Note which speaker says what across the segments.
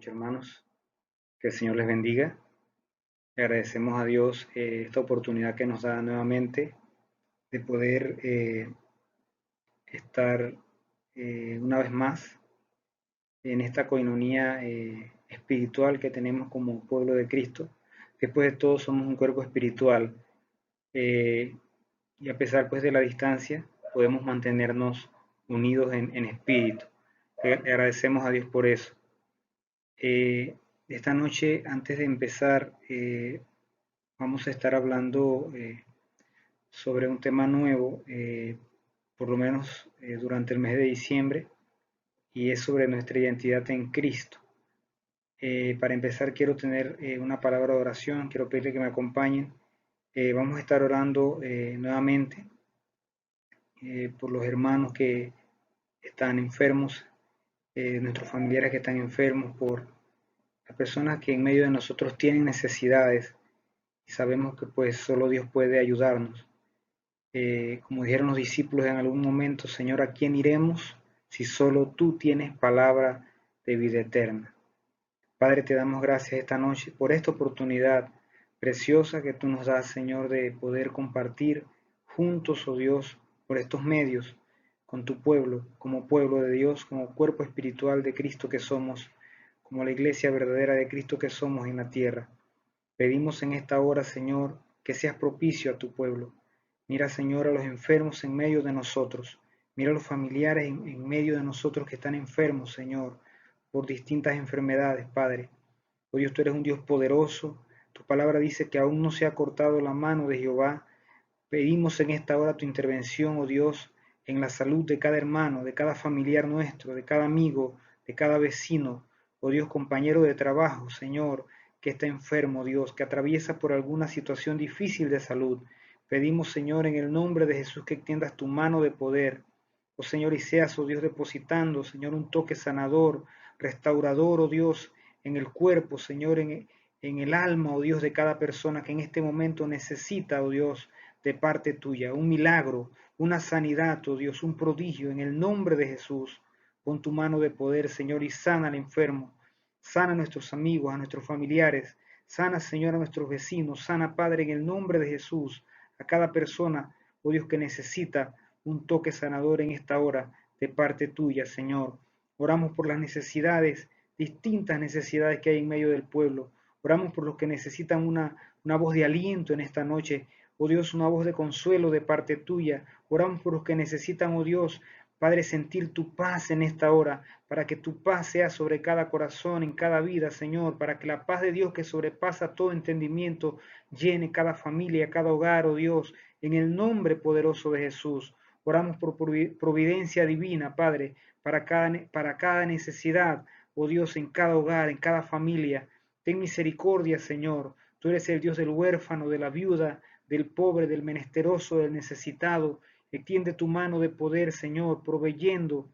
Speaker 1: noches, hermanos. Que el Señor les bendiga. Le agradecemos a Dios esta oportunidad que nos da nuevamente de poder estar una vez más en esta coinonía espiritual que tenemos como pueblo de Cristo. Después de todo somos un cuerpo espiritual eh, y a pesar pues de la distancia podemos mantenernos unidos en espíritu. Le agradecemos a Dios por eso. Esta noche, antes de empezar, vamos a estar hablando sobre un tema nuevo, por lo menos durante el mes de diciembre, y es sobre nuestra identidad en Cristo. Para empezar, quiero tener una palabra de oración, quiero pedirle que me acompañen. Vamos a estar orando nuevamente por los hermanos que están enfermos, nuestros familiares que están enfermos, por las personas que en medio de nosotros tienen necesidades y sabemos que pues solo Dios puede ayudarnos. Como dijeron los discípulos en algún momento, Señor, ¿a quién iremos si solo tú tienes palabra de vida eterna? Padre, te damos gracias esta noche por esta oportunidad preciosa que tú nos das, Señor, de poder compartir juntos, oh Dios, por estos medios, con tu pueblo, como pueblo de Dios, como cuerpo espiritual de Cristo que somos, como la iglesia verdadera de Cristo que somos en la tierra. Pedimos en esta hora, Señor, que seas propicio a tu pueblo. Mira, Señor, a los enfermos en medio de nosotros. Mira a los familiares en medio de nosotros que están enfermos, Señor, por distintas enfermedades, Padre. Oh Dios, tú eres un Dios poderoso. Tu palabra dice que aún no se ha cortado la mano de Jehová. Pedimos en esta hora tu intervención, oh Dios, en la salud de cada hermano, de cada familiar nuestro, de cada amigo, de cada vecino, oh Dios, compañero de trabajo, Señor, que está enfermo, Dios, que atraviesa por alguna situación difícil de salud. Pedimos, Señor, en el nombre de Jesús, que extiendas tu mano de poder, oh Señor, y seas, oh Dios, depositando, Señor, un toque sanador, restaurador, oh Dios, en el cuerpo, Señor, en el alma, oh Dios, de cada persona que en este momento necesita, oh Dios, de parte tuya, un milagro, una sanidad, oh Dios, un prodigio, en el nombre de Jesús. Pon tu mano de poder, Señor, y sana al enfermo, sana a nuestros amigos, a nuestros familiares, sana, Señor, a nuestros vecinos, sana, Padre, en el nombre de Jesús, a cada persona, oh Dios, que necesita un toque sanador en esta hora de parte tuya, Señor. Oramos por las necesidades, distintas necesidades que hay en medio del pueblo. Oramos por los que necesitan una voz de aliento en esta noche. Oh Dios, una voz de consuelo de parte tuya. Oramos por los que necesitan, oh Dios, Padre, sentir tu paz en esta hora, para que tu paz sea sobre cada corazón, en cada vida, Señor, para que la paz de Dios que sobrepasa todo entendimiento llene cada familia, cada hogar, oh Dios, en el nombre poderoso de Jesús. Oramos por providencia divina, Padre, para cada necesidad, oh Dios, en cada hogar, en cada familia. Ten misericordia, Señor. Tú eres el Dios del huérfano, de la viuda, del pobre, del menesteroso, del necesitado. Extiende tu mano de poder, Señor, proveyendo,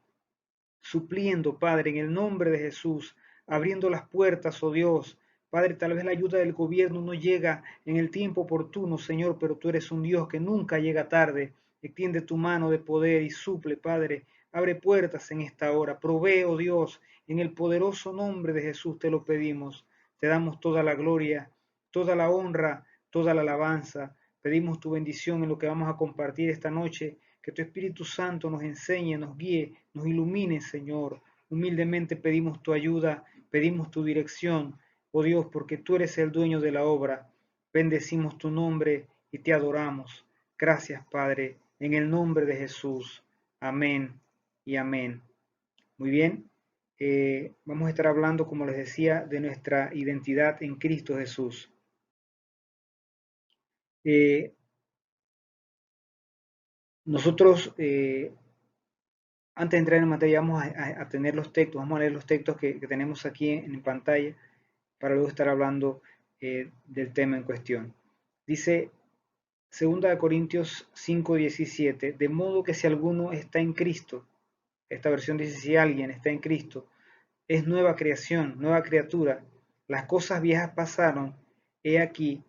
Speaker 1: supliendo, Padre, en el nombre de Jesús, abriendo las puertas, oh Dios. Padre, tal vez la ayuda del gobierno no llega en el tiempo oportuno, Señor, pero tú eres un Dios que nunca llega tarde. Extiende tu mano de poder y suple, Padre. Abre puertas en esta hora. Provee, oh Dios, en el poderoso nombre de Jesús te lo pedimos. Te damos toda la gloria, toda la honra, toda la alabanza. Pedimos tu bendición en lo que vamos a compartir esta noche. Que tu Espíritu Santo nos enseñe, nos guíe, nos ilumine, Señor. Humildemente pedimos tu ayuda, pedimos tu dirección, oh Dios, porque tú eres el dueño de la obra. Bendecimos tu nombre y te adoramos. Gracias, Padre, en el nombre de Jesús. Amén y amén. Muy bien, vamos a estar hablando, como les decía, de nuestra identidad en Cristo Jesús. Nosotros antes de entrar en materia, vamos a tener los textos, vamos a leer los textos que tenemos aquí en pantalla para luego estar hablando del tema en cuestión. Dice 2 Corintios 5:17, de modo que si alguno está en Cristo, esta versión dice si alguien está en Cristo, es nueva creación, nueva criatura, las cosas viejas pasaron, he aquí,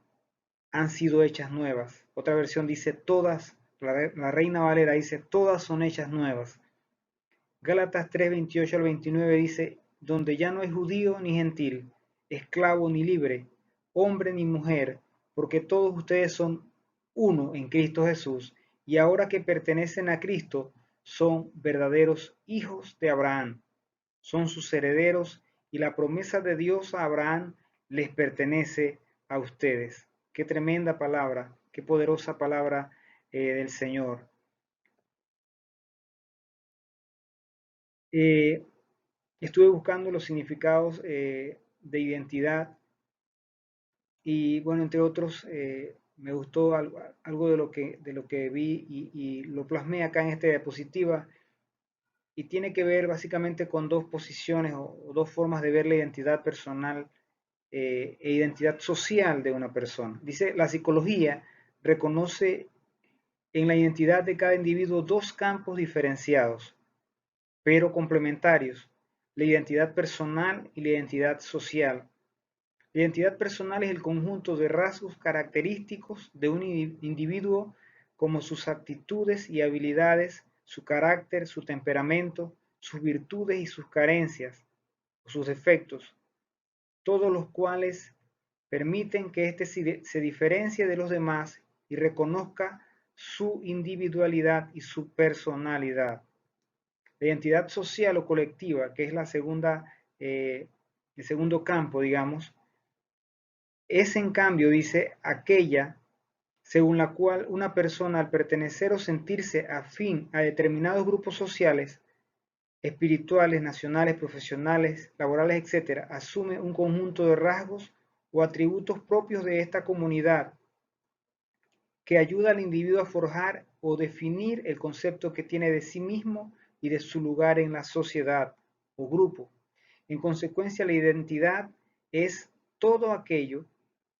Speaker 1: han sido hechas nuevas. Otra versión dice todas, la Reina Valera dice todas son hechas nuevas. Gálatas 3:28 al 29 dice, donde ya no hay judío ni gentil, esclavo ni libre, hombre ni mujer, porque todos ustedes son uno en Cristo Jesús, y ahora que pertenecen a Cristo, son verdaderos hijos de Abraham, son sus herederos, y la promesa de Dios a Abraham les pertenece a ustedes. Qué tremenda palabra, qué poderosa palabra del Señor. Eh, Estuve buscando los significados de identidad y, bueno, entre otros, me gustó algo de lo que vi y lo plasmé acá en esta diapositiva, y tiene que ver básicamente con dos posiciones o dos formas de ver la identidad personal e identidad social de una persona. Dice, la psicología reconoce en la identidad de cada individuo dos campos diferenciados, pero complementarios: la identidad personal y la identidad social. La identidad personal es el conjunto de rasgos característicos de un individuo, como sus actitudes y habilidades, su carácter, su temperamento, sus virtudes y sus carencias, o sus defectos, todos los cuales permiten que éste se diferencie de los demás y reconozca su individualidad y su personalidad. La identidad social o colectiva, que es el segundo campo, digamos, es, en cambio, dice, aquella según la cual una persona, al pertenecer o sentirse afín a determinados grupos sociales, espirituales, nacionales, profesionales, laborales, etc., asume un conjunto de rasgos o atributos propios de esta comunidad que ayuda al individuo a forjar o definir el concepto que tiene de sí mismo y de su lugar en la sociedad o grupo. En consecuencia, la identidad es todo aquello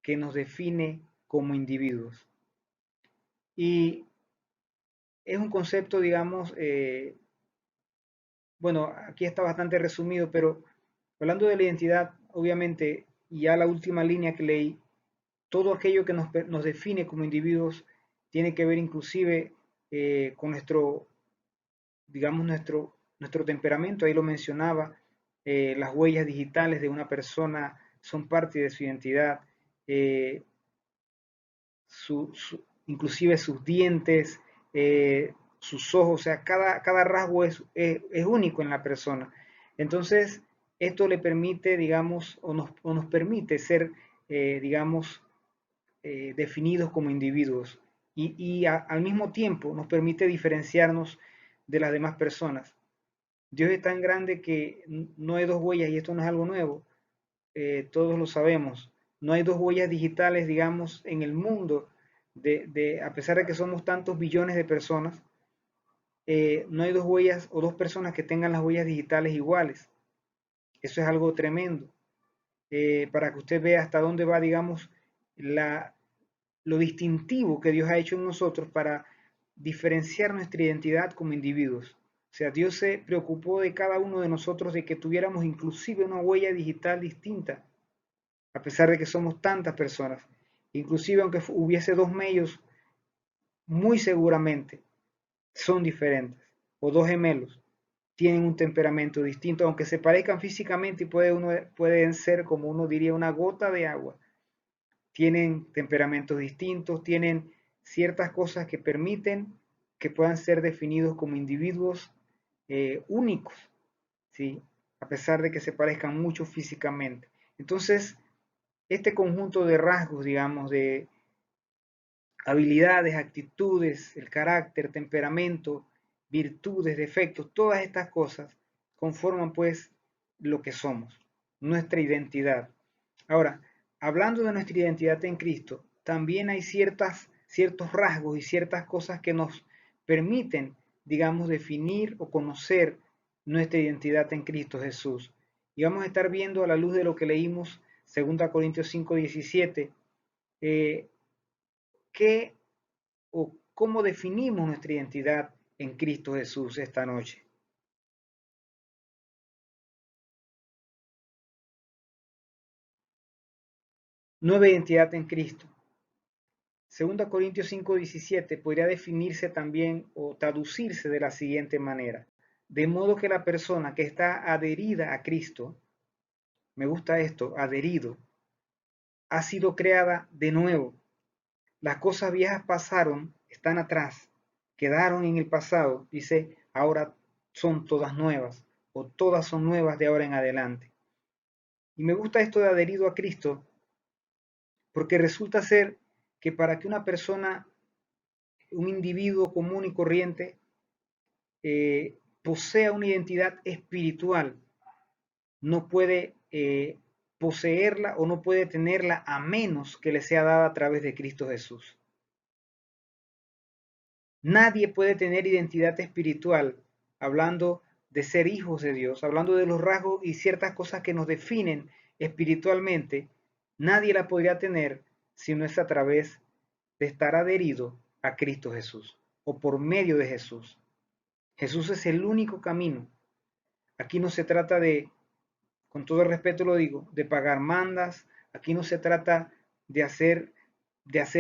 Speaker 1: que nos define como individuos. Y es un concepto, digamos, bueno, aquí está bastante resumido, pero hablando de la identidad, obviamente, y ya la última línea que leí, todo aquello que nos define como individuos tiene que ver inclusive con nuestro, digamos, nuestro temperamento. Ahí lo mencionaba, las huellas digitales de una persona son parte de su identidad, eh, inclusive sus dientes, sus ojos, o sea, cada rasgo es único en la persona. Entonces, esto le permite, digamos, o nos permite ser, digamos, definidos como individuos, y al mismo tiempo nos permite diferenciarnos de las demás personas. Dios es tan grande que no hay dos huellas, y esto no es algo nuevo, todos lo sabemos. No hay dos huellas digitales, digamos, en el mundo, a pesar de que somos tantos billones de personas, no hay dos huellas o dos personas que tengan las huellas digitales iguales. Eso es algo tremendo. Para que usted vea hasta dónde va, digamos, lo distintivo que Dios ha hecho en nosotros para diferenciar nuestra identidad como individuos. O sea, Dios se preocupó de cada uno de nosotros, de que tuviéramos inclusive una huella digital distinta, a pesar de que somos tantas personas. Inclusive aunque hubiese dos medios, muy seguramente son diferentes, o dos gemelos, tienen un temperamento distinto, aunque se parezcan físicamente y pueden ser, como uno diría, una gota de agua. Tienen temperamentos distintos, tienen ciertas cosas que permiten que puedan ser definidos como individuos únicos, ¿sí? A pesar de que se parezcan mucho físicamente. Entonces, este conjunto de rasgos, digamos, de habilidades, actitudes, el carácter, temperamento, virtudes, defectos, todas estas cosas conforman pues lo que somos, nuestra identidad. Ahora, hablando de nuestra identidad en Cristo, también hay ciertos rasgos y ciertas cosas que nos permiten, digamos, definir o conocer nuestra identidad en Cristo Jesús. Y vamos a estar viendo, a la luz de lo que leímos, 2 Corintios 5:17, eh, qué o cómo definimos nuestra identidad en Cristo Jesús esta noche. Nueva identidad en Cristo. 2 Corintios 5:17 podría definirse también o traducirse de la siguiente manera: De modo que la persona que está adherida a Cristo, me gusta esto, adherido, ha sido creada de nuevo. Las cosas viejas pasaron, están atrás, quedaron en el pasado, dice, ahora son todas nuevas, o todas son nuevas de ahora en adelante. Y me gusta esto de adherido a Cristo, porque resulta ser que para que una persona, un individuo común y corriente, posea una identidad espiritual, no puede poseerla o no puede tenerla a menos que le sea dada a través de Cristo Jesús. Nadie puede tener identidad espiritual hablando de ser hijos de Dios, hablando de los rasgos y ciertas cosas que nos definen espiritualmente. Nadie la podría tener si no es a través de estar adherido a Cristo Jesús o por medio de Jesús. Jesús es el único camino. Aquí no se trata de, con todo respeto lo digo, de pagar mandas. Aquí no se trata de hacer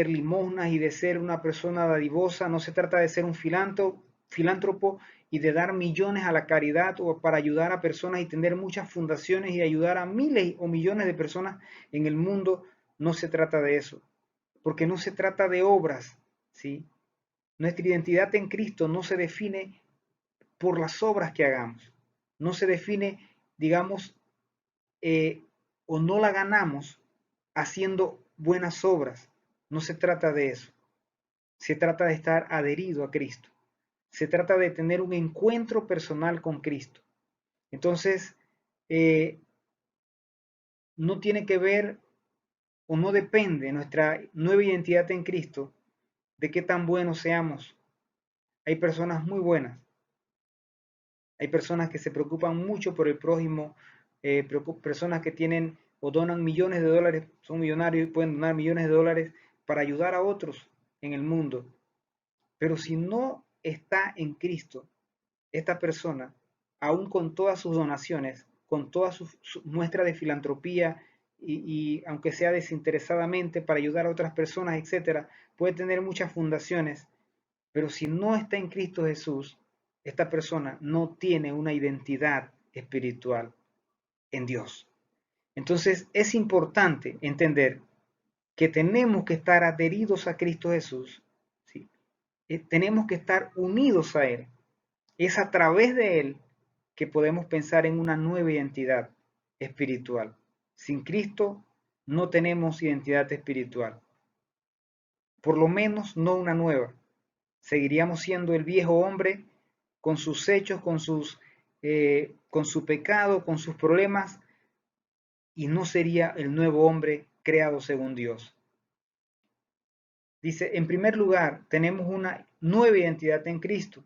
Speaker 1: limosnas y de ser una persona dadivosa. No se trata de ser un filántropo y de dar millones a la caridad o para ayudar a personas y tener muchas fundaciones y ayudar a miles o millones de personas en el mundo. No se trata de eso, porque no se trata de obras, ¿sí? Nuestra identidad en Cristo no se define por las obras que hagamos, no se define, digamos, o no la ganamos haciendo buenas obras. No se trata de eso. Se trata de estar adherido a Cristo. Se trata de tener un encuentro personal con Cristo. Entonces, no tiene que ver o no depende nuestra nueva identidad en Cristo de qué tan buenos seamos. Hay personas muy buenas. Hay personas que se preocupan mucho por el prójimo, personas que tienen o donan millones de dólares, son millonarios y pueden donar millones de dólares para ayudar a otros en el mundo. Pero si no está en Cristo, esta persona, aún con todas sus donaciones, con todas sus muestras de filantropía y aunque sea desinteresadamente para ayudar a otras personas, etcétera, puede tener muchas fundaciones, pero si no está en Cristo Jesús, esta persona no tiene una identidad espiritual en Dios. Entonces es importante entender que tenemos que estar adheridos a Cristo Jesús, ¿sí? Tenemos que estar unidos a Él. Es a través de Él que podemos pensar en una nueva identidad espiritual. Sin Cristo no tenemos identidad espiritual, por lo menos no una nueva. Seguiríamos siendo el viejo hombre con sus hechos, con su pecado, con sus problemas, y no sería el nuevo hombre creado según Dios. Dice, en primer lugar, tenemos una nueva identidad en Cristo.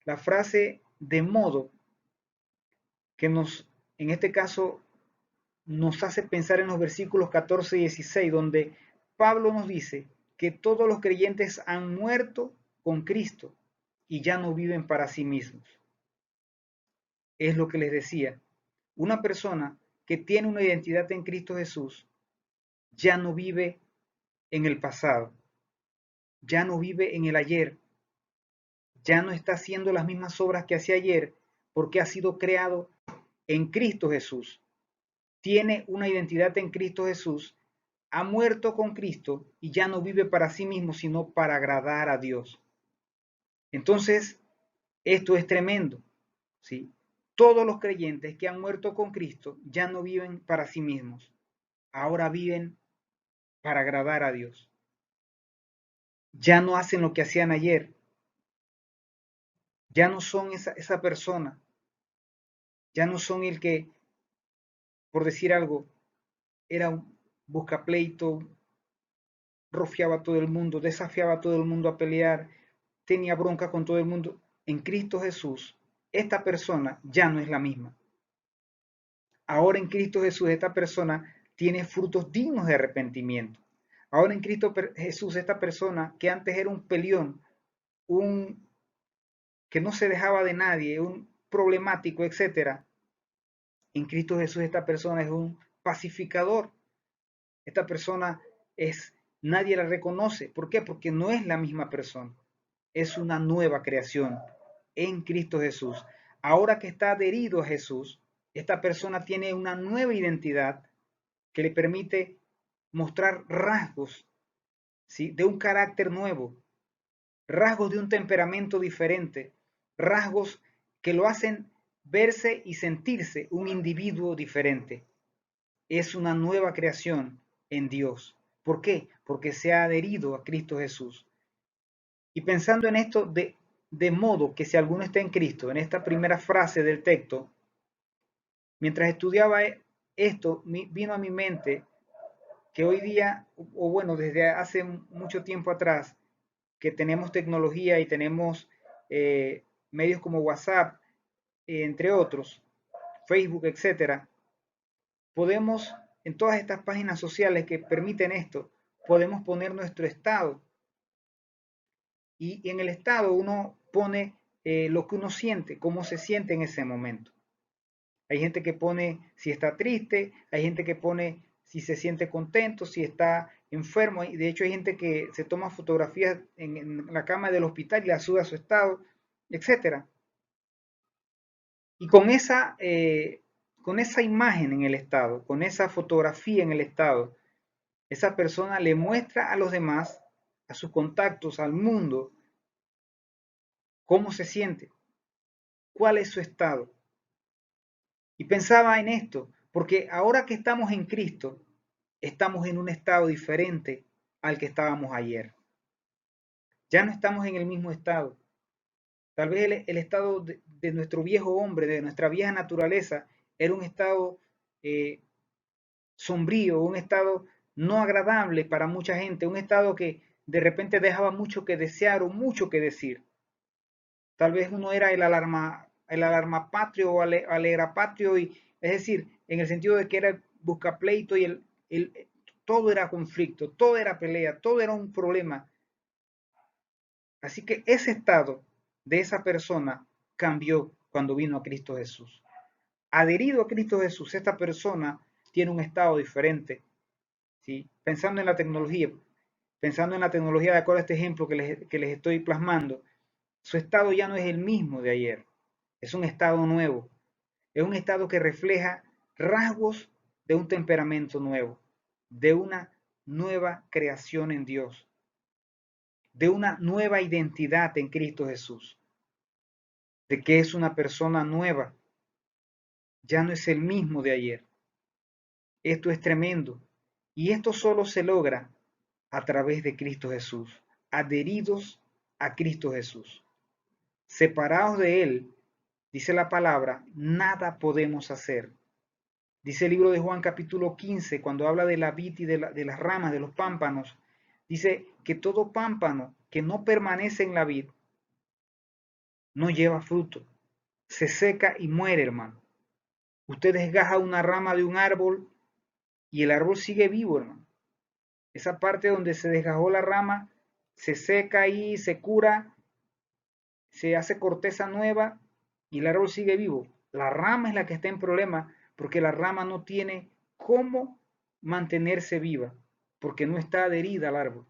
Speaker 1: La frase de modo que en este caso, nos hace pensar en los versículos 14 y 16, donde Pablo nos dice que todos los creyentes han muerto con Cristo y ya no viven para sí mismos. Es lo que les decía. Una persona que tiene una identidad en Cristo Jesús ya no vive en el pasado, ya no vive en el ayer, ya no está haciendo las mismas obras que hacía ayer porque ha sido creado en Cristo Jesús. Tiene una identidad en Cristo Jesús, ha muerto con Cristo y ya no vive para sí mismo, sino para agradar a Dios. Entonces, esto es tremendo, ¿sí? Todos los creyentes que han muerto con Cristo ya no viven para sí mismos, ahora viven para agradar a Dios. Ya no hacen lo que hacían ayer, ya no son esa persona, ya no son el que, por decir algo, era un buscapleito, rofiaba a todo el mundo, desafiaba a todo el mundo a pelear, tenía bronca con todo el mundo. En Cristo Jesús, esta persona ya no es la misma. Ahora en Cristo Jesús, esta persona tiene frutos dignos de arrepentimiento. Ahora en Cristo Jesús, esta persona que antes era un peleón, un que no se dejaba de nadie, un problemático, etcétera. En Cristo Jesús esta persona es un pacificador. Esta persona nadie la reconoce. ¿Por qué? Porque no es la misma persona. Es una nueva creación. en Cristo Jesús. Ahora que está adherido a Jesús, esta persona tiene una nueva identidad que le permite mostrar rasgos, ¿sí?, de un carácter nuevo, rasgos de un temperamento diferente, rasgos que lo hacen verse y sentirse un individuo diferente. Es una nueva creación en Dios. ¿Por qué? Porque se ha adherido a Cristo Jesús. Y pensando en esto, de modo que si alguno está en Cristo, en esta primera frase del texto, mientras estudiaba esto, vino a mi mente que hoy día, o bueno, desde hace mucho tiempo atrás, que tenemos tecnología y tenemos medios como WhatsApp, entre otros, Facebook, etcétera, podemos, en todas estas páginas sociales que permiten esto, podemos poner nuestro estado. Y en el estado uno pone lo que uno siente, cómo se siente en ese momento. Hay gente que pone si está triste, hay gente que pone si se siente contento, si está enfermo. Y de hecho hay gente que se toma fotografías en la cama del hospital y la sube a su estado, etc. Y con esa imagen en el estado, con esa fotografía en el estado, esa persona le muestra a los demás, a sus contactos, al mundo, cómo se siente, cuál es su estado. Y pensaba en esto, porque ahora que estamos en Cristo, estamos en un estado diferente al que estábamos ayer. Ya no estamos en el mismo estado. Tal vez el estado de nuestro viejo hombre, de nuestra vieja naturaleza, era un estado sombrío, un estado no agradable para mucha gente, un estado que de repente dejaba mucho que desear o mucho que decir. Tal vez uno era el alarma patrio o alegra patrio, y, es decir, en el sentido de que era busca pleito y todo era conflicto, todo era pelea, todo era un problema. Así que ese estado de esa persona cambió cuando vino a Cristo Jesús. Adherido a Cristo Jesús, esta persona tiene un estado diferente. ¿Sí? Pensando en la tecnología de acuerdo a este ejemplo que les estoy plasmando, su estado ya no es el mismo de ayer, es un estado nuevo, es un estado que refleja rasgos de un temperamento nuevo, de una nueva creación en Dios, de una nueva identidad en Cristo Jesús, de que es una persona nueva, ya no es el mismo de ayer. Esto es tremendo, y esto solo se logra a través de Cristo Jesús, adheridos a Cristo Jesús. Separados de Él, dice la palabra, nada podemos hacer. Dice el libro de Juan capítulo 15, cuando habla de la vid y de las ramas, de los pámpanos, dice que todo pámpano que no permanece en la vid no lleva fruto, se seca y muere, hermano. Usted desgaja una rama de un árbol y el árbol sigue vivo, hermano. Esa parte donde se desgajó la rama se seca y se cura, se hace corteza nueva y el árbol sigue vivo. La rama es la que está en problema porque la rama no tiene cómo mantenerse viva porque no está adherida al árbol.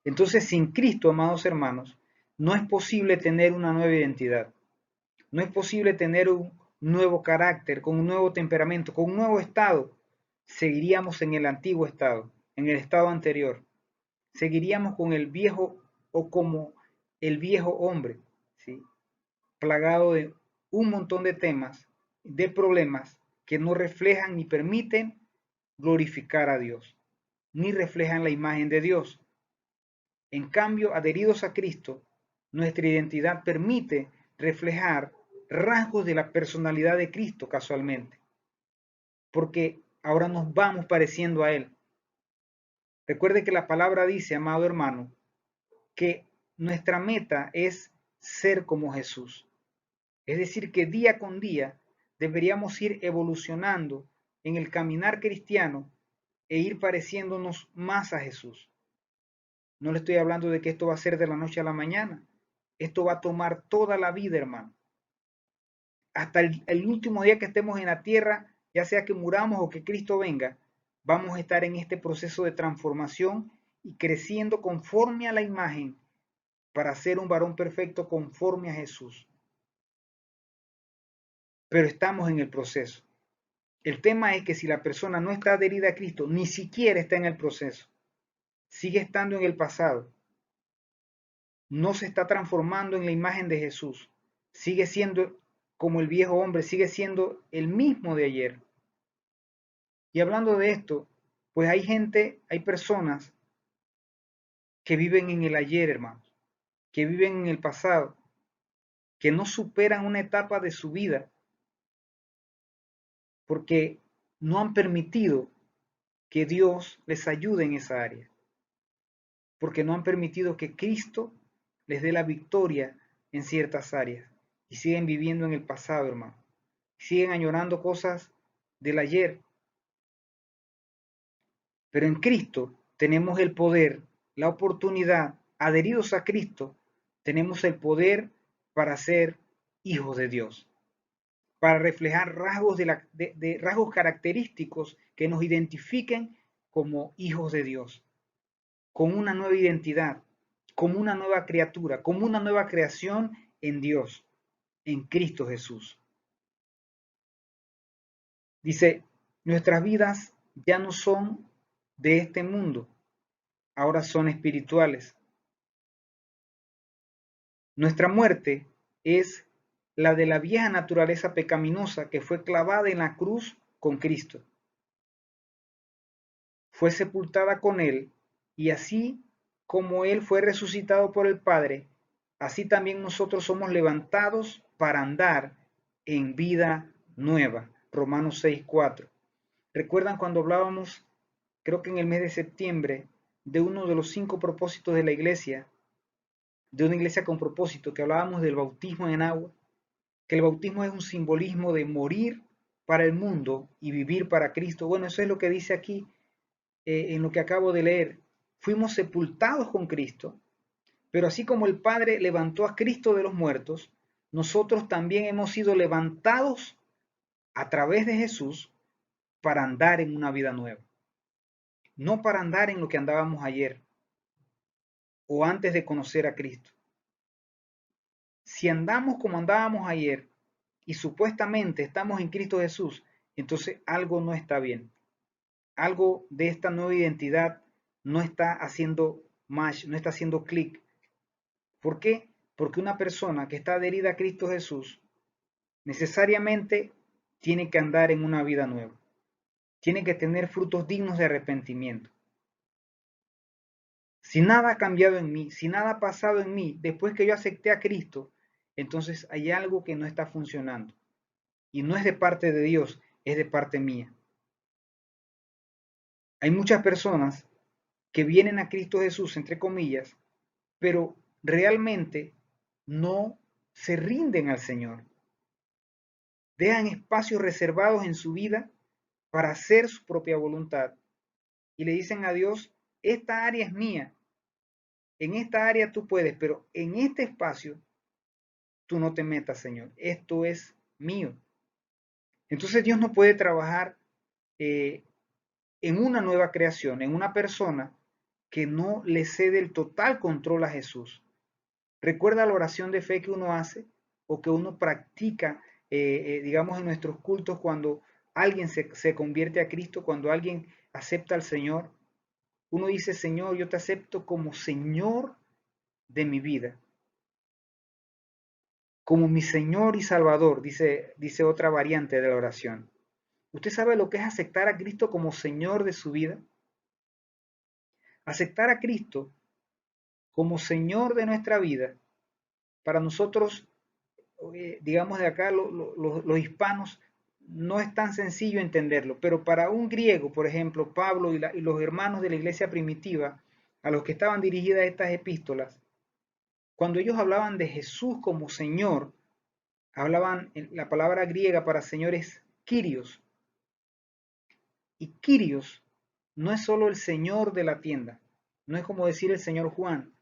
Speaker 1: Entonces, sin Cristo, amados hermanos, no es posible tener una nueva identidad. No es posible tener un nuevo carácter, con un nuevo temperamento, con un nuevo estado. Seguiríamos en el antiguo estado, en el estado anterior. Seguiríamos con el viejo o como el viejo hombre, ¿sí? Plagado de un montón de temas, de problemas que no reflejan ni permiten glorificar a Dios, ni reflejan la imagen de Dios. En cambio, adheridos a Cristo, nuestra identidad permite reflejar rasgos de la personalidad de Cristo casualmente, porque ahora nos vamos pareciendo a Él. Recuerde que la palabra dice, amado hermano, que nuestra meta es ser como Jesús. Es decir, que día con día deberíamos ir evolucionando en el caminar cristiano e ir pareciéndonos más a Jesús. No le estoy hablando de que esto va a ser de la noche a la mañana. Esto va a tomar toda la vida, hermano. Hasta el último día que estemos en la tierra, ya sea que muramos o que Cristo venga, vamos a estar en este proceso de transformación y creciendo conforme a la imagen para ser un varón perfecto conforme a Jesús. Pero estamos en el proceso. El tema es que si la persona no está adherida a Cristo, ni siquiera está en el proceso, sigue estando en el pasado, no se está transformando en la imagen de Jesús, sigue siendo como el viejo hombre, sigue siendo el mismo de ayer. Y hablando de esto, pues hay gente, hay personas que viven en el ayer, hermanos, que viven en el pasado, que no superan una etapa de su vida porque no han permitido que Dios les ayude en esa área, porque no han permitido que Cristo les dé la victoria en ciertas áreas y siguen viviendo en el pasado, hermano. Siguen añorando cosas del ayer, pero en Cristo tenemos el poder, la oportunidad, adheridos a Cristo, tenemos el poder para ser hijos de Dios, para reflejar rasgos, rasgos característicos que nos identifiquen como hijos de Dios, con una nueva identidad, como una nueva criatura, como una nueva creación en Dios, en Cristo Jesús. Dice, nuestras vidas ya no son de este mundo, ahora son espirituales. Nuestra muerte es la de la vieja naturaleza pecaminosa que fue clavada en la cruz con Cristo. Fue sepultada con Él, y así como Él fue resucitado por el Padre, así también nosotros somos levantados para andar en vida nueva. Romanos 6:4. ¿Recuerdan cuando hablábamos, creo que en el mes de septiembre, de uno de los 5 propósitos de la iglesia, de una iglesia con propósito, que hablábamos del bautismo en agua? Que el bautismo es un simbolismo de morir para el mundo y vivir para Cristo. Bueno, eso es lo que dice aquí en lo que acabo de leer. Fuimos sepultados con Cristo, pero así como el Padre levantó a Cristo de los muertos, nosotros también hemos sido levantados a través de Jesús para andar en una vida nueva. No para andar en lo que andábamos ayer o antes de conocer a Cristo. Si andamos como andábamos ayer y supuestamente estamos en Cristo Jesús, entonces algo no está bien. Algo de esta nueva identidad no está haciendo match, no está haciendo clic. ¿Por qué? Porque una persona que está adherida a Cristo Jesús necesariamente tiene que andar en una vida nueva. Tiene que tener frutos dignos de arrepentimiento. Si nada ha cambiado en mí, si nada ha pasado en mí después que yo acepté a Cristo, entonces hay algo que no está funcionando. Y no es de parte de Dios, es de parte mía. Hay muchas personas que vienen a Cristo Jesús, entre comillas, pero realmente no se rinden al Señor. Dejan espacios reservados en su vida para hacer su propia voluntad y le dicen a Dios, esta área es mía, en esta área tú puedes, pero en este espacio tú no te metas, Señor, esto es mío. Entonces Dios no puede trabajar en una nueva creación, en una persona que no le cede el total control a Jesús. Recuerda la oración de fe que uno hace o que uno practica, digamos, en nuestros cultos cuando alguien se convierte a Cristo, cuando alguien acepta al Señor. Uno dice, Señor, yo te acepto como Señor de mi vida, como mi Señor y Salvador, dice otra variante de la oración. ¿Usted sabe lo que es aceptar a Cristo como Señor de su vida? Aceptar a Cristo como Señor de nuestra vida, para nosotros, digamos de acá, los hispanos, no es tan sencillo entenderlo, pero para un griego, por ejemplo, Pablo y los hermanos de la iglesia primitiva, a los que estaban dirigidas estas epístolas, cuando ellos hablaban de Jesús como Señor, hablaban, la palabra griega para Señor es Kyrios, y Kyrios no es solo el Señor de la tienda, no es como decir el Señor Juan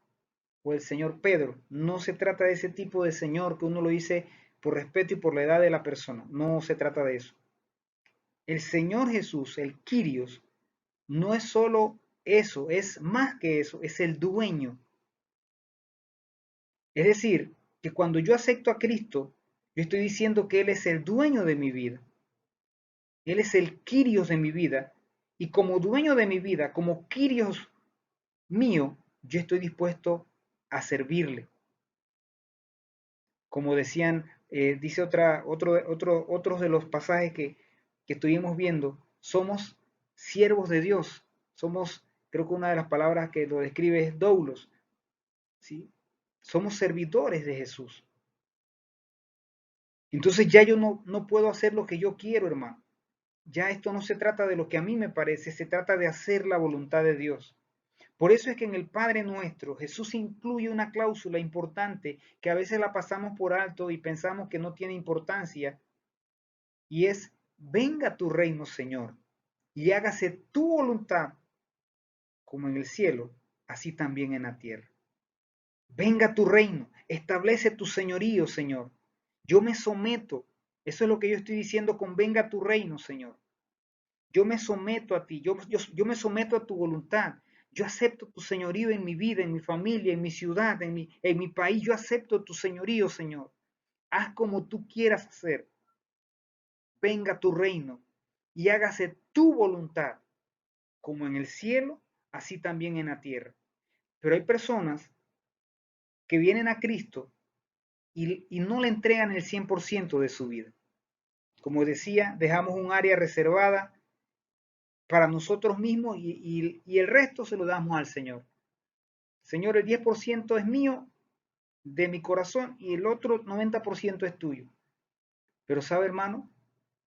Speaker 1: o el Señor Pedro, no se trata de ese tipo de Señor que uno lo dice por respeto y por la edad de la persona, no se trata de eso. El Señor Jesús, el Kyrios, no es solo eso, es más que eso, es el dueño. Es decir, que cuando yo acepto a Cristo, yo estoy diciendo que Él es el dueño de mi vida. Él es el Kyrios de mi vida. Y como dueño de mi vida, como Kyrios mío, yo estoy dispuesto a servirle. Como decían, dice otros de los pasajes que estuvimos viendo, somos siervos de Dios. Somos, creo que una de las palabras que lo describe es doulos, ¿sí? Somos servidores de Jesús. Entonces ya yo no puedo hacer lo que yo quiero, hermano. Ya esto no se trata de lo que a mí me parece, se trata de hacer la voluntad de Dios. Por eso es que en el Padre Nuestro Jesús incluye una cláusula importante que a veces la pasamos por alto y pensamos que no tiene importancia, y es, venga tu reino, Señor, y hágase tu voluntad como en el cielo, así también en la tierra. Venga tu reino, establece tu señorío, Señor. Yo me someto, eso es lo que yo estoy diciendo con venga tu reino, Señor. Yo me someto a ti, yo me someto a tu voluntad. Yo acepto tu señorío en mi vida, en mi familia, en mi ciudad, en mi país. Yo acepto tu señorío, Señor. Haz como tú quieras hacer. Venga tu reino y hágase tu voluntad, como en el cielo, así también en la tierra. Pero hay personas que vienen a Cristo y no le entregan el 100% de su vida. Como decía, dejamos un área reservada para nosotros mismos y el resto se lo damos al Señor. Señor, el 10% es mío, de mi corazón, y el otro 90% es tuyo. Pero sabe, hermano,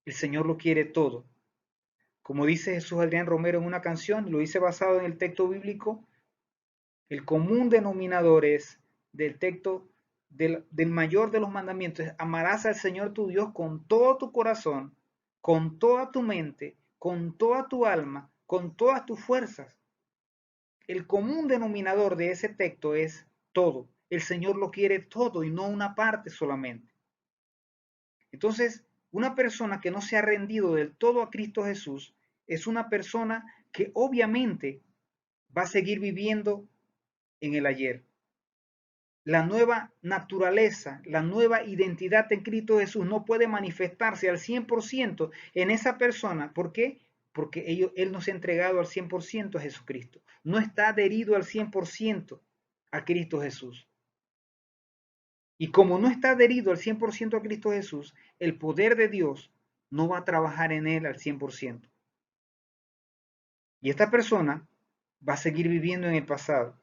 Speaker 1: el Señor lo quiere todo. Como dice Jesús Adrián Romero en una canción, lo hice basado en el texto bíblico, el común denominador es del texto del mayor de los mandamientos, es amarás al Señor tu Dios con todo tu corazón, con toda tu mente, con toda tu alma, con todas tus fuerzas. El común denominador de ese texto es todo. El Señor lo quiere todo y no una parte solamente. Entonces, una persona que no se ha rendido del todo a Cristo Jesús es una persona que obviamente va a seguir viviendo en el ayer. La nueva naturaleza, la nueva identidad en Cristo Jesús no puede manifestarse al 100% en esa persona. ¿Por qué? Porque él no se ha entregado al 100% a Jesucristo. No está adherido al 100% a Cristo Jesús. Y como no está adherido al 100% a Cristo Jesús, el poder de Dios no va a trabajar en él al 100%. Y esta persona va a seguir viviendo en el pasado,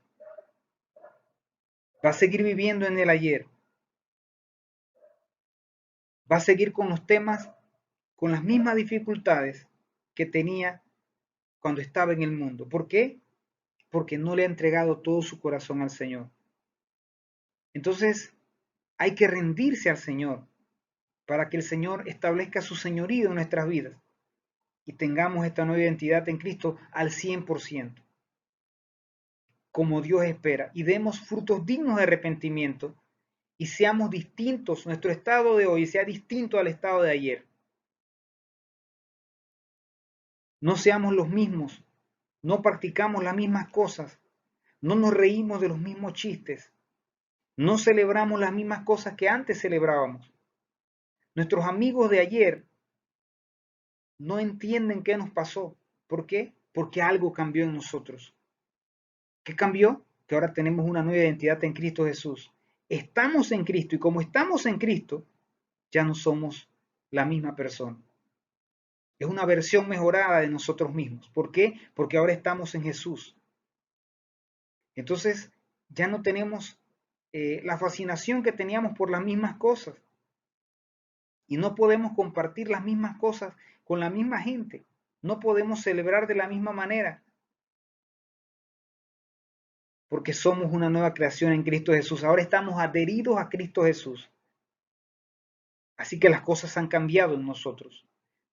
Speaker 1: va a seguir viviendo en el ayer, va a seguir con los temas, con las mismas dificultades que tenía cuando estaba en el mundo. ¿Por qué? Porque no le ha entregado todo su corazón al Señor. Entonces, hay que rendirse al Señor para que el Señor establezca su señorío en nuestras vidas y tengamos esta nueva identidad en Cristo al 100%, como Dios espera, y demos frutos dignos de arrepentimiento y seamos distintos, nuestro estado de hoy sea distinto al estado de ayer. No seamos los mismos, no practicamos las mismas cosas, no nos reímos de los mismos chistes, no celebramos las mismas cosas que antes celebrábamos. Nuestros amigos de ayer no entienden qué nos pasó. ¿Por qué? Porque algo cambió en nosotros. ¿Qué cambió? Que ahora tenemos una nueva identidad en Cristo Jesús. Estamos en Cristo y como estamos en Cristo, ya no somos la misma persona. Es una versión mejorada de nosotros mismos. ¿Por qué? Porque ahora estamos en Jesús. Entonces, ya no tenemos la fascinación que teníamos por las mismas cosas. Y no podemos compartir las mismas cosas con la misma gente. No podemos celebrar de la misma manera. Porque somos una nueva creación en Cristo Jesús. Ahora estamos adheridos a Cristo Jesús. Así que las cosas han cambiado en nosotros.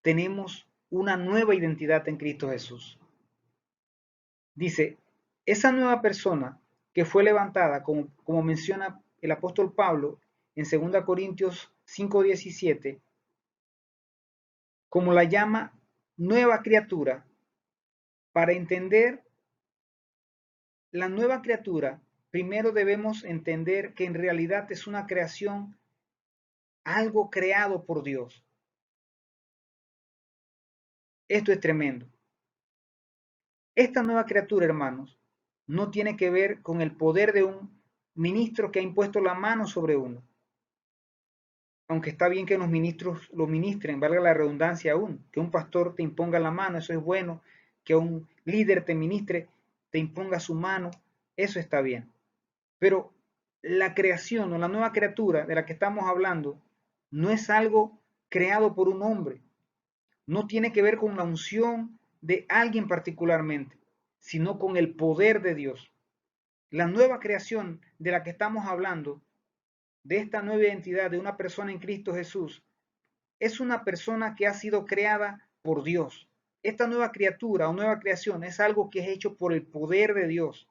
Speaker 1: Tenemos una nueva identidad en Cristo Jesús. Dice, esa nueva persona que fue levantada, como menciona el apóstol Pablo en 2 Corintios 5:17, como la llama nueva criatura, para entender la nueva criatura primero debemos entender que en realidad es una creación, algo creado por Dios. Esto es tremendo. Esta nueva criatura, hermanos, no tiene que ver con el poder de un ministro que ha impuesto la mano sobre uno. Aunque está bien que los ministros lo ministren, valga la redundancia aún, que un pastor te imponga la mano, eso es bueno, que un líder te ministre, te imponga su mano, eso está bien. Pero la creación o la nueva criatura de la que estamos hablando no es algo creado por un hombre, no tiene que ver con la unción de alguien particularmente, sino con el poder de Dios. La nueva creación de la que estamos hablando, de esta nueva identidad de una persona en Cristo Jesús, es una persona que ha sido creada por Dios. Esta nueva criatura o nueva creación es algo que es hecho por el poder de Dios.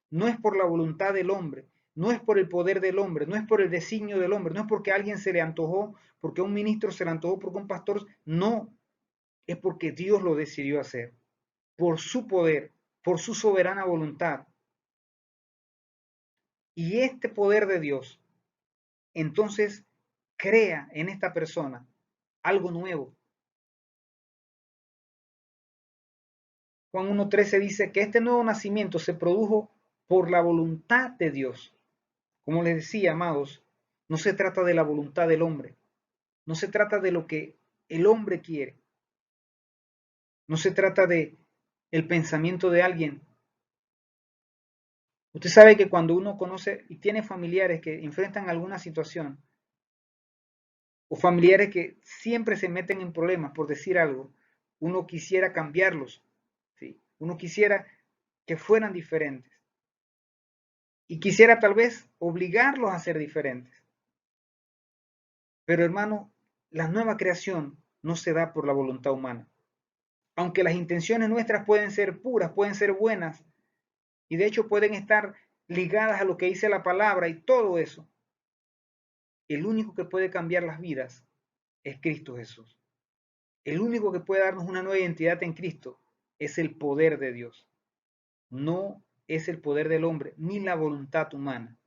Speaker 1: No es por la voluntad del hombre, no es por el poder del hombre, no es por el designio del hombre, no es porque a alguien se le antojó, porque a un ministro se le antojó, porque a un pastor, no, es porque Dios lo decidió hacer, por su poder, por su soberana voluntad. Y este poder de Dios, entonces, crea en esta persona algo nuevo. Juan 1.13 dice que este nuevo nacimiento se produjo por la voluntad de Dios. Como les decía, amados, no se trata de la voluntad del hombre, no se trata de lo que el hombre quiere, no se trata de el pensamiento de alguien. Usted sabe que cuando uno conoce y tiene familiares que enfrentan alguna situación, o familiares que siempre se meten en problemas por decir algo, uno quisiera cambiarlos, ¿sí? Uno quisiera que fueran diferentes y quisiera tal vez obligarlos a ser diferentes. Pero hermano, la nueva creación no se da por la voluntad humana. Aunque las intenciones nuestras pueden ser puras, pueden ser buenas, y de hecho pueden estar ligadas a lo que dice la palabra y todo eso, el único que puede cambiar las vidas es Cristo Jesús. El único que puede darnos una nueva identidad en Cristo es el poder de Dios. No es el poder del hombre ni la voluntad humana.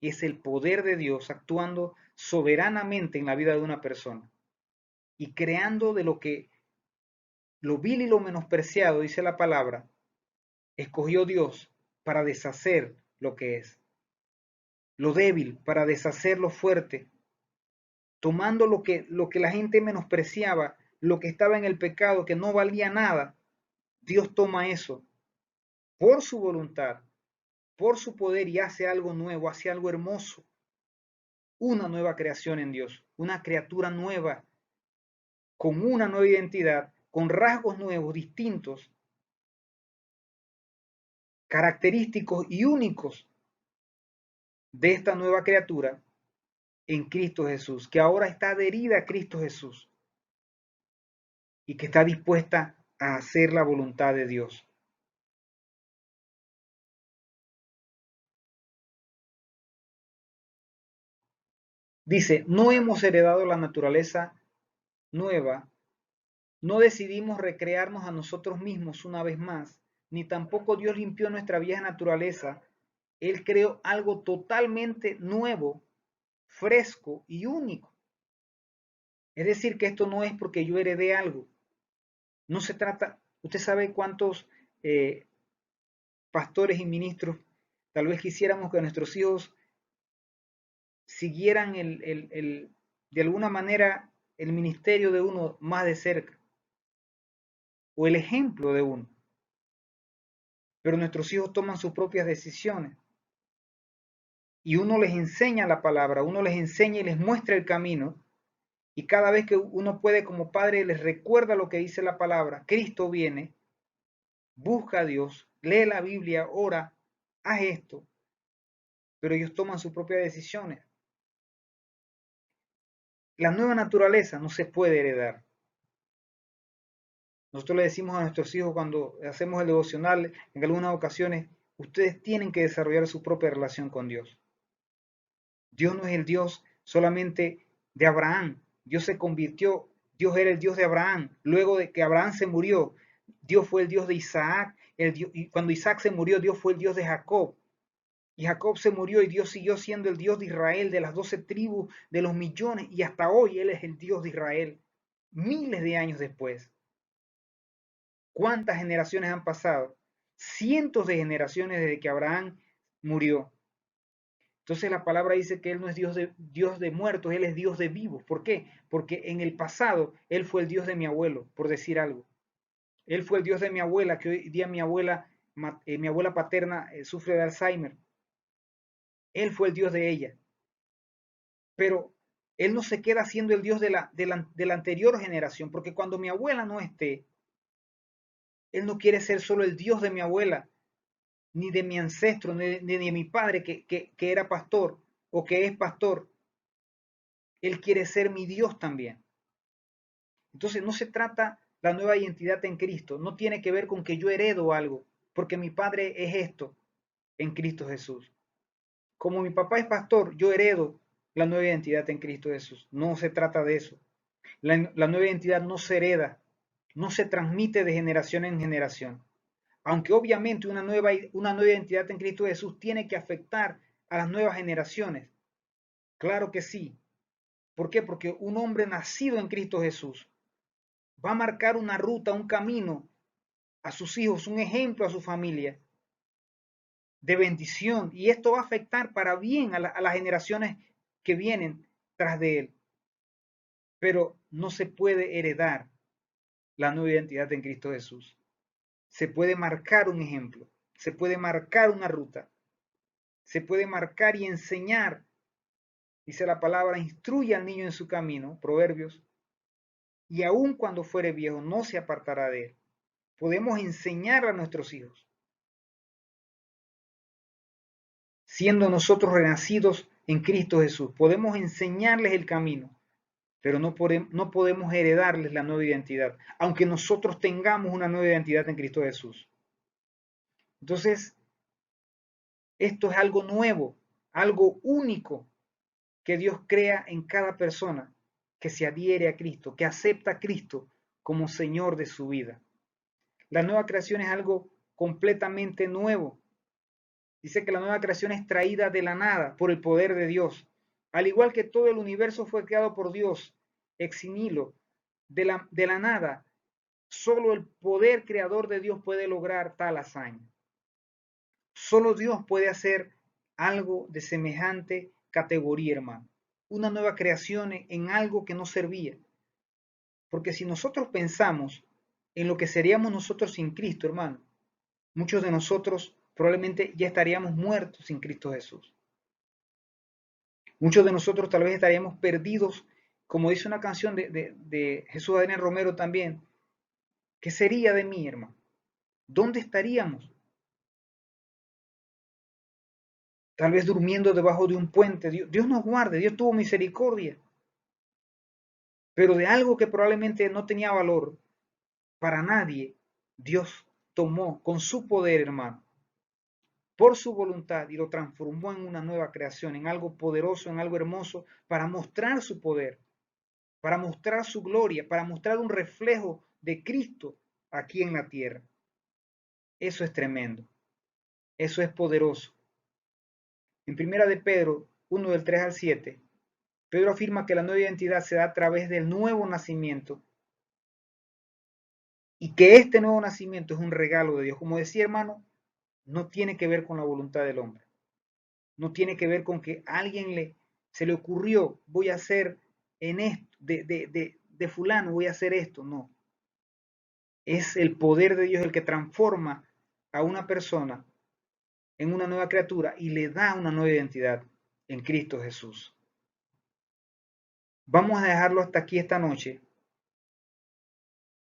Speaker 1: Es el poder de Dios actuando soberanamente en la vida de una persona y creando de lo que lo vil y lo menospreciado, dice la palabra, escogió Dios para deshacer lo que es. Lo débil para deshacer lo fuerte, tomando lo que la gente menospreciaba, lo que estaba en el pecado, que no valía nada. Dios toma eso por su voluntad, por su poder y hace algo nuevo, hace algo hermoso. Una nueva creación en Dios, una criatura nueva, con una nueva identidad, con rasgos nuevos, distintos, característicos y únicos de esta nueva criatura en Cristo Jesús, que ahora está adherida a Cristo Jesús y que está dispuesta a hacer la voluntad de Dios. Dice, no hemos heredado la naturaleza nueva, no decidimos recrearnos a nosotros mismos una vez más, ni tampoco Dios limpió nuestra vieja naturaleza. Él creó algo totalmente nuevo, fresco y único. Es decir, que esto no es porque yo heredé algo. No se trata, usted sabe cuántos pastores y ministros tal vez quisiéramos que nuestros hijos siguieran de alguna manera el ministerio de uno más de cerca o el ejemplo de uno. Pero nuestros hijos toman sus propias decisiones y uno les enseña la palabra, uno les enseña y les muestra el camino y cada vez que uno puede como padre les recuerda lo que dice la palabra, Cristo viene, busca a Dios, lee la Biblia, ora, haz esto, pero ellos toman sus propias decisiones. La nueva naturaleza no se puede heredar. Nosotros le decimos a nuestros hijos cuando hacemos el devocional, en algunas ocasiones, ustedes tienen que desarrollar su propia relación con Dios. Dios no es el Dios solamente de Abraham. Dios se convirtió, Dios era el Dios de Abraham. Luego de que Abraham se murió, Dios fue el Dios de Isaac. Y cuando Isaac se murió, Dios fue el Dios de Jacob. Y Jacob se murió y Dios siguió siendo el Dios de Israel, de las 12 tribus, de los millones, y hasta hoy Él es el Dios de Israel, miles de años después. ¿Cuántas generaciones han pasado? Cientos de generaciones desde que Abraham murió. Entonces la palabra dice que Él no es Dios de muertos, Él es Dios de vivos. ¿Por qué? Porque en el pasado Él fue el Dios de mi abuelo, por decir algo. Él fue el Dios de mi abuela, que hoy día mi abuela paterna sufre de Alzheimer. Él fue el Dios de ella. Pero Él no se queda siendo el Dios de la anterior generación, porque cuando mi abuela no esté, Él no quiere ser solo el Dios de mi abuela, ni de mi ancestro, ni de mi padre que era pastor o que es pastor. Él quiere ser mi Dios también. Entonces no se trata la nueva identidad en Cristo, no tiene que ver con que yo heredo algo, porque mi padre es esto en Cristo Jesús. Como mi papá es pastor, yo heredo la nueva identidad en Cristo Jesús. No se trata de eso. La nueva identidad no se hereda, no se transmite de generación en generación. Aunque obviamente una nueva identidad en Cristo Jesús tiene que afectar a las nuevas generaciones. Claro que sí. ¿Por qué? Porque un hombre nacido en Cristo Jesús va a marcar una ruta, un camino a sus hijos, un ejemplo a su familia de bendición. Y esto va a afectar para bien a las generaciones que vienen tras de él. Pero no se puede heredar la nueva identidad en Cristo Jesús. Se puede marcar un ejemplo, se puede marcar una ruta, se puede marcar y enseñar. Dice la palabra, instruye al niño en su camino, Proverbios, y aun cuando fuere viejo no se apartará de él. Podemos enseñar a nuestros hijos, siendo nosotros renacidos en Cristo Jesús. Podemos enseñarles el camino, pero no podemos heredarles la nueva identidad, aunque nosotros tengamos una nueva identidad en Cristo Jesús. Entonces, esto es algo nuevo, algo único que Dios crea en cada persona que se adhiere a Cristo, que acepta a Cristo como Señor de su vida. La nueva creación es algo completamente nuevo. Dice que la nueva creación es traída de la nada por el poder de Dios. Al igual que todo el universo fue creado por Dios, ex nihilo, de la nada, solo el poder creador de Dios puede lograr tal hazaña. Solo Dios puede hacer algo de semejante categoría, hermano. Una nueva creación en algo que no servía. Porque si nosotros pensamos en lo que seríamos nosotros sin Cristo, hermano, muchos de nosotros probablemente ya estaríamos muertos sin Cristo Jesús. Muchos de nosotros tal vez estaríamos perdidos, como dice una canción de Jesús Adrián Romero también. ¿Qué sería de mí, hermano? ¿Dónde estaríamos? Tal vez durmiendo debajo de un puente. Dios nos guarde, Dios tuvo misericordia. Pero de algo que probablemente no tenía valor para nadie, Dios tomó con su poder, hermano, por su voluntad y lo transformó en una nueva creación, en algo poderoso, en algo hermoso, para mostrar su poder, para mostrar su gloria, para mostrar un reflejo de Cristo aquí en la tierra. Eso es tremendo, eso es poderoso. En primera de Pedro 1 del 3 al 7, Pedro afirma que la nueva identidad se da a través del nuevo nacimiento y que este nuevo nacimiento es un regalo de Dios. Como decía, hermano, no tiene que ver con la voluntad del hombre. No tiene que ver con que a alguien se le ocurrió, voy a hacer en esto, de fulano, voy a hacer esto. No. Es el poder de Dios el que transforma a una persona en una nueva criatura y le da una nueva identidad en Cristo Jesús. Vamos a dejarlo hasta aquí esta noche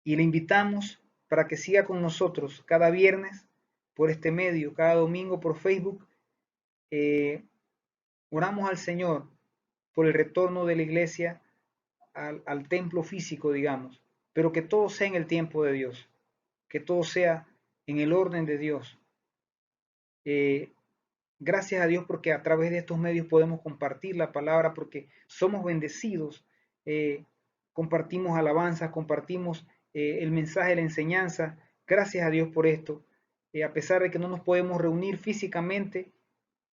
Speaker 1: y le invitamos para que siga con nosotros cada viernes por este medio, cada domingo por Facebook. Oramos al Señor por el retorno de la iglesia al templo físico, digamos, pero que todo sea en el tiempo de Dios, que todo sea en el orden de Dios. Gracias a Dios porque a través de estos medios podemos compartir la palabra, porque somos bendecidos, compartimos alabanzas, compartimos el mensaje, la enseñanza. Gracias a Dios por esto. A pesar de que no nos podemos reunir físicamente,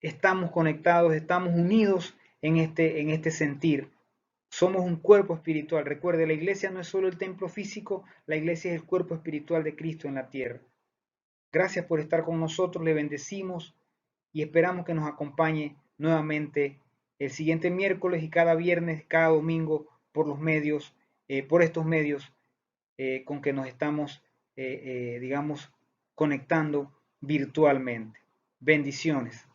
Speaker 1: estamos conectados, estamos unidos en este sentir. Somos un cuerpo espiritual. Recuerde, la iglesia no es solo el templo físico, la iglesia es el cuerpo espiritual de Cristo en la tierra. Gracias por estar con nosotros, le bendecimos y esperamos que nos acompañe nuevamente el siguiente miércoles y cada viernes, cada domingo por los medios, por estos medios con que nos estamos, digamos, conectando virtualmente. Bendiciones.